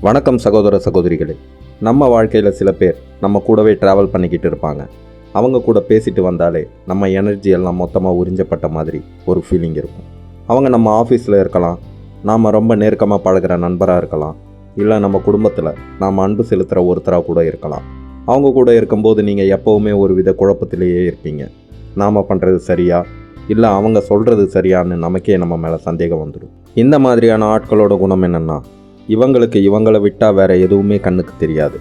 வணக்கம் சகோதர சகோதரிகளே. நம்ம வாழ்க்கையில் சில பேர் நம்ம கூடவே ட்ராவல் பண்ணிக்கிட்டு இருப்பாங்க. அவங்க கூட பேசிட்டு வந்தாலே நம்ம எனர்ஜி எல்லாம் மொத்தமாக உறிஞ்சப்பட்ட மாதிரி ஒரு ஃபீலிங் இருக்கும். அவங்க நம்ம ஆஃபீஸில் இருக்கலாம், நாம் ரொம்ப நெருக்கமாக பழகிற நண்பராக இருக்கலாம், இல்லை நம்ம குடும்பத்தில் நாம் அன்பு செலுத்துகிற ஒருத்தராக கூட இருக்கலாம். அவங்க கூட இருக்கும்போது நீங்கள் எப்போவுமே ஒரு வித குழப்பத்திலேயே இருப்பீங்க. நாம் பண்ணுறது சரியா இல்லை அவங்க சொல்கிறது சரியான்னு நமக்கே நம்ம மேலே சந்தேகம் வந்துடும். இந்த மாதிரியான ஆட்களோட குணம் என்னென்னா, இவங்களுக்கு இவங்களை விட்டால் வேறு எதுவுமே கண்ணுக்கு தெரியாது.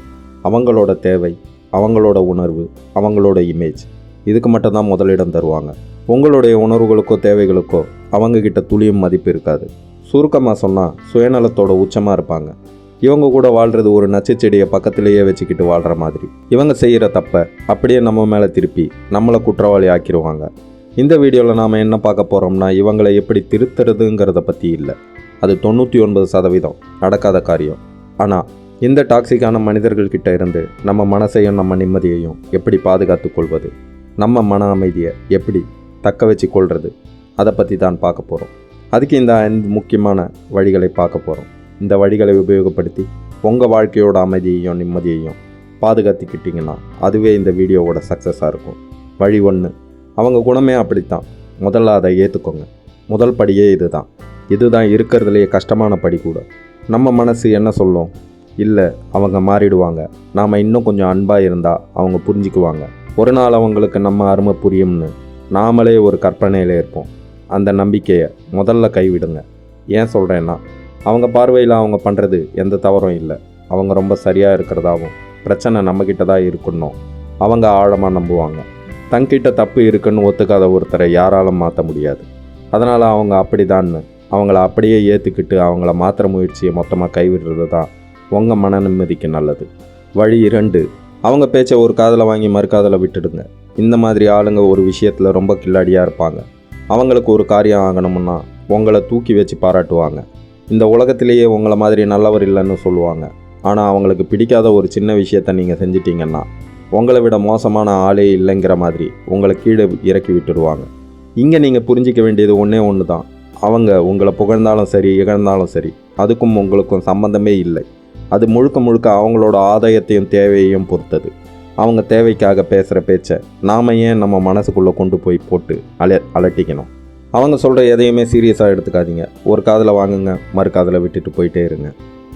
அவங்களோட தேவை, அவங்களோட உணர்வு, அவங்களோட இமேஜ், இதுக்கு மட்டும்தான் முதலிடம் தருவாங்க. உங்களுடைய உணர்வுகளுக்கோ தேவைகளுக்கோ அவங்கக்கிட்ட துளியும் மதிப்பு இருக்காது. சுருக்கமாக சொன்னால் சுயநலத்தோட உச்சமாக இருப்பாங்க. இவங்க கூட வாழ்கிறது ஒரு நச்சுச்செடியை பக்கத்திலேயே வச்சுக்கிட்டு வாழ்கிற மாதிரி. இவங்க செய்கிற தப்பை அப்படியே நம்ம மேலே திருப்பி நம்மளை குற்றவாளி ஆக்கிடுவாங்க. இந்த வீடியோவில் நாம் என்ன பார்க்க போகிறோம்னா, இவங்களை எப்படி திருத்துறதுங்கிறத பற்றி இல்லை. அது 99% நடக்காத காரியம். ஆனால் இந்த டாக்ஸிக்கான மனிதர்கள்கிட்ட இருந்து நம்ம மனசையும் நம்ம நிம்மதியையும் எப்படி பாதுகாத்து கொள்வது, நம்ம மன அமைதியை எப்படி தக்க வச்சு கொள்வது, அதை பற்றி தான் பார்க்க போகிறோம். அதுக்கு இந்த 5 முக்கியமான வழிகளை பார்க்க போகிறோம். இந்த வழிகளை உபயோகப்படுத்தி உங்கள் வாழ்க்கையோட அமைதியையும் நிம்மதியையும் பாதுகாத்துக்கிட்டிங்கன்னா அதுவே இந்த வீடியோவோட சக்ஸஸாக இருக்கும். வழி 1, அவங்க குணமே அப்படித்தான். முதல்ல அதை ஏற்றுக்கோங்க. முதல் படியே இதுதான் இருக்கிறதுலையே கஷ்டமான படி கூட. நம்ம மனசு என்ன சொல்லும்? இல்லை, அவங்க மாறிடுவாங்க, நாம் இன்னும் கொஞ்சம் அன்பாக இருந்தால் அவங்க புரிஞ்சுக்குவாங்க, ஒரு நாள் அவங்களுக்கு நம்ம அருமை புரியும்னு நாமளே ஒரு கற்பனையில் இருப்போம். அந்த நம்பிக்கையை முதல்ல கைவிடுங்க. ஏன் சொல்கிறேன்னா, அவங்க பார்வையில் அவங்க பண்ணுறது எந்த தவறும் இல்லை. அவங்க ரொம்ப சரியாக இருக்கிறதாவும் பிரச்சனை நம்மக்கிட்ட தான் இருக்கணும் அவங்க ஆழமாக நம்புவாங்க. தங்கிட்ட தப்பு இருக்குன்னு ஒத்துக்காத ஒருத்தரை யாராலும் மாற்ற முடியாது. அதனால் அவங்க அப்படிதான்னு அவங்கள அப்படியே ஏற்றுக்கிட்டு அவங்கள மாற்ற முயற்சியை மொத்தமாக கைவிடுறது தான் உங்கள் மன நிம்மதிக்கு நல்லது. வழி 2, அவங்க பேச்சை ஒரு காதில் வாங்கி மறுக்காதில் விட்டுடுங்க. இந்த மாதிரி ஆளுங்க ஒரு விஷயத்தில் ரொம்ப கில்லாடியாக இருப்பாங்க. அவங்களுக்கு ஒரு காரியம் ஆகணும்னா உங்களை தூக்கி வச்சு பாராட்டுவாங்க. இந்த உலகத்திலேயே உங்களை மாதிரி நல்லவர் இல்லைன்னு சொல்லுவாங்க. ஆனால் அவங்களுக்கு பிடிக்காத ஒரு சின்ன விஷயத்தை நீங்கள் செஞ்சிட்டிங்கன்னா உங்களை விட மோசமான ஆளே இல்லைங்கிற மாதிரி உங்களை கீழே இறக்கி விட்டுடுவாங்க. இங்கே நீங்கள் புரிஞ்சிக்க வேண்டியது ஒன்று தான். அவங்க உங்களை புகழ்ந்தாலும் சரி இகழ்ந்தாலும் சரி, அதுக்கும் உங்களுக்கும் சம்பந்தமே இல்லை. அது முழுக்க முழுக்க அவங்களோட ஆதாயத்தையும் தேவையையும் பொறுத்தது. அவங்க தேவைக்காக பேசுகிற பேச்சை நாம் ஏன் நம்ம மனசுக்குள்ளே கொண்டு போய் போட்டு அலட்டிக்கணும்? அவங்க சொல்கிற எதையுமே சீரியஸாக எடுத்துக்காதீங்க. ஒரு காதில் வாங்குங்க, மறு காதில் விட்டுட்டு போயிட்டே இருங்க.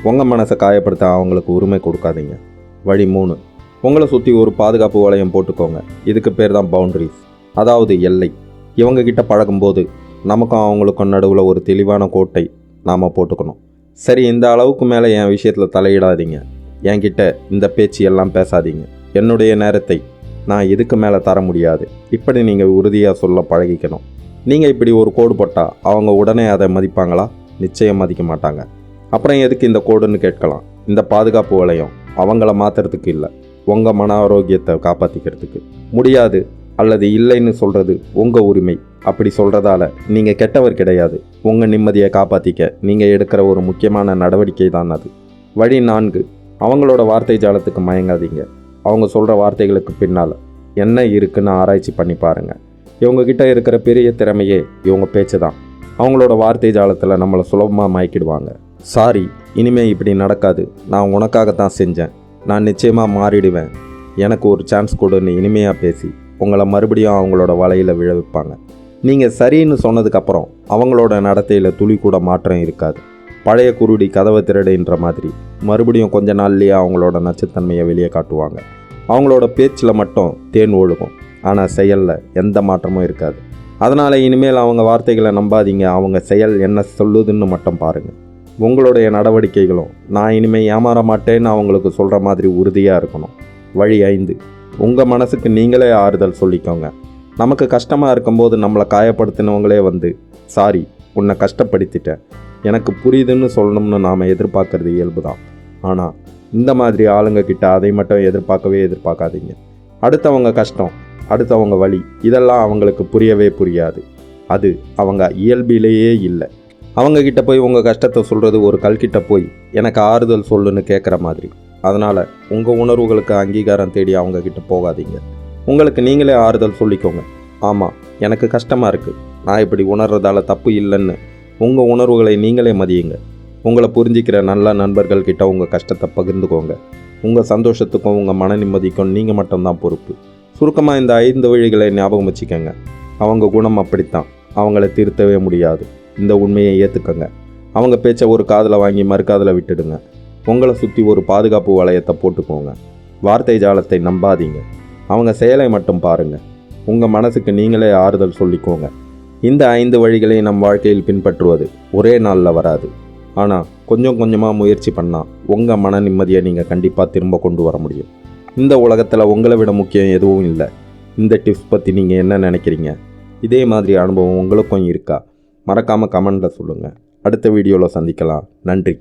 உங்கள் மனசை காயப்படுத்த அவங்களுக்கு உரிமை கொடுக்காதீங்க. வழி 3, உங்களை சுற்றி ஒரு பாதுகாப்பு வளையம் போட்டுக்கோங்க. இதுக்கு பேர் தான் பவுண்ட்ரிஸ், அதாவது எல்லை. இவங்கக்கிட்ட பழகும்போது நமக்கும் அவங்களுக்கும் நடுவில் ஒரு தெளிவான கோட்டை நாம் போட்டுக்கணும். சரி, இந்த அளவுக்கு மேலே என் விஷயத்தில் தலையிடாதீங்க, என்கிட்ட இந்த பேச்சு எல்லாம் பேசாதீங்க, என்னுடைய நேரத்தை நான் இதுக்கு மேலே தர முடியாது, இப்படி நீங்கள் உறுதியாக சொல்ல பழகிக்கணும். நீங்கள் இப்படி ஒரு கோடு போட்டால் அவங்க உடனே அதை மதிப்பாங்களா? நிச்சயம் மதிக்க மாட்டாங்க. அப்புறம் எதுக்கு இந்த கோடுன்னு கேட்கலாம். இந்த பாதுகாப்பு வளையம் அவங்கள மாற்றுறதுக்கு இல்லை, உங்கள் மன ஆரோக்கியத்தை காப்பாற்றிக்கிறதுக்கு. முடியாது அல்லது இல்லைன்னு சொல்கிறது உங்கள் உரிமை. அப்படி சொல்கிறதால நீங்கள் கெட்டவர் கிடையாது. உங்கள் நிம்மதியை காப்பாற்றிக்க நீங்கள் எடுக்கிற ஒரு முக்கியமான நடவடிக்கை தான் அது. வழி 4, அவங்களோட வார்த்தை ஜாலத்துக்கு மயங்காதீங்க. அவங்க சொல்கிற வார்த்தைகளுக்கு பின்னால் என்ன இருக்குன்னு ஆராய்ச்சி பண்ணி பாருங்கள். இவங்கக்கிட்ட இருக்கிற பெரிய திறமையே இவங்க பேச்சு தான். அவங்களோட வார்த்தை ஜாலத்தில் நம்மளை சுலபமாக மயக்கிடுவாங்க. சாரி, இனிமேல் இப்படி நடக்காது, நான் உனக்காகத்தான் செஞ்சேன், நான் நிச்சயமாக மாறிடுவேன், எனக்கு ஒரு சான்ஸ் கொடுன்னு இனிமையாக பேசி உங்களை மறுபடியும் அவங்களோட வலையில் விழ வைப்பாங்க. நீங்கள் சரின்னு சொன்னதுக்கப்புறம் அவங்களோட நடத்தையில் துளி கூட மாற்றம் இருக்காது. பழைய குருடி கதவை திருடுன்ற மாதிரி மறுபடியும் கொஞ்ச நாள்லேயே அவங்களோட நச்சுத்தன்மையை வெளியே காட்டுவாங்க. அவங்களோட பேச்சில் மட்டும் தேன் ஒழுகும், ஆனால் செயலில் எந்த மாற்றமும் இருக்காது. அதனால் இனிமேல் அவங்க வார்த்தைகளை நம்பாதீங்க, அவங்க செயல் என்ன சொல்லுதுன்னு மட்டும் பாருங்கள். உங்களுடைய நடவடிக்கைகளும் நான் இனிமேல் ஏமாற மாட்டேன்னு அவங்களுக்கு சொல்கிற மாதிரி உறுதியாக இருக்கணும். வழி 5, உங்கள் மனசுக்கு நீங்களே ஆறுதல் சொல்லிக்கோங்க. நமக்கு கஷ்டமாக இருக்கும்போது நம்மளை காயப்படுத்தினவங்களே வந்து சாரி, உன்னை கஷ்டப்படுத்திட்டேன், எனக்கு புரியுதுன்னு சொல்லணும்னு நாம் எதிர்பார்க்கறது இயல்பு தான். ஆனால் இந்த மாதிரி ஆளுங்கக்கிட்ட அதை மட்டும் எதிர்பார்க்காதீங்க. அடுத்தவங்க கஷ்டம், அடுத்தவங்க வலி, இதெல்லாம் அவங்களுக்கு புரியவே புரியாது. அது அவங்க இயல்பிலேயே இல்லை. அவங்கக்கிட்ட போய் உங்கள் கஷ்டத்தை சொல்கிறது ஒரு கல்கிட்ட போய் எனக்கு ஆறுதல் சொல்லுன்னு கேட்குற மாதிரி. அதனால் உங்கள் உணர்வுகளுக்கு அங்கீகாரம் தேடி அவங்கக்கிட்ட போகாதீங்க. உங்களுக்கு நீங்களே ஆறுதல் சொல்லிக்கோங்க. ஆமாம், எனக்கு கஷ்டமாக இருக்குது, நான் இப்படி உணர்றதால தப்பு இல்லைன்னு உங்கள் உணர்வுகளை நீங்களே மதியுங்க. உங்களை புரிஞ்சிக்கிற நல்ல நண்பர்கள் கிட்ட உங்கள் கஷ்டத்தை பகிர்ந்துக்கோங்க. உங்கள் சந்தோஷத்துக்கும் உங்கள் மன நிம்மதிக்கும் நீங்கள் மட்டும்தான் பொறுப்பு. சுருக்கமாக இந்த 5 வழிகளை ஞாபகம் வச்சுக்கோங்க. அவங்க குணம் அப்படித்தான், அவங்கள திருத்தவே முடியாது. இந்த உண்மையை ஏற்றுக்கங்க. அவங்க பேச்சை ஒரு காதில் வாங்கி மறுக்காதில் விட்டுடுங்க. உங்களை சுற்றி ஒரு பாதுகாப்பு வளையத்தை போட்டுக்கோங்க. வார்த்தை ஜாலத்தை நம்பாதீங்க, அவங்க செயலை மட்டும் பாருங்கள். உங்கள் மனசுக்கு நீங்களே ஆறுதல் சொல்லிக்கோங்க. இந்த 5 வழிகளை நம் வாழ்க்கையில் பின்பற்றுவது ஒரே நாளில் வராது. ஆனால் கொஞ்சம் கொஞ்சமாக முயற்சி பண்ணால் உங்கள் மன நிம்மதியை நீங்கள் கண்டிப்பாக திரும்ப கொண்டு வர முடியும். இந்த உலகத்தில் உங்களை விட முக்கியம் எதுவும் இல்லை. இந்த டிப்ஸ் பற்றி நீங்கள் என்ன நினைக்கிறீங்க? இதே மாதிரி அனுபவம் உங்களுக்கும் இருக்கா? மறக்காமல் கமெண்டில் சொல்லுங்கள். அடுத்த வீடியோவில் சந்திக்கலாம். நன்றி.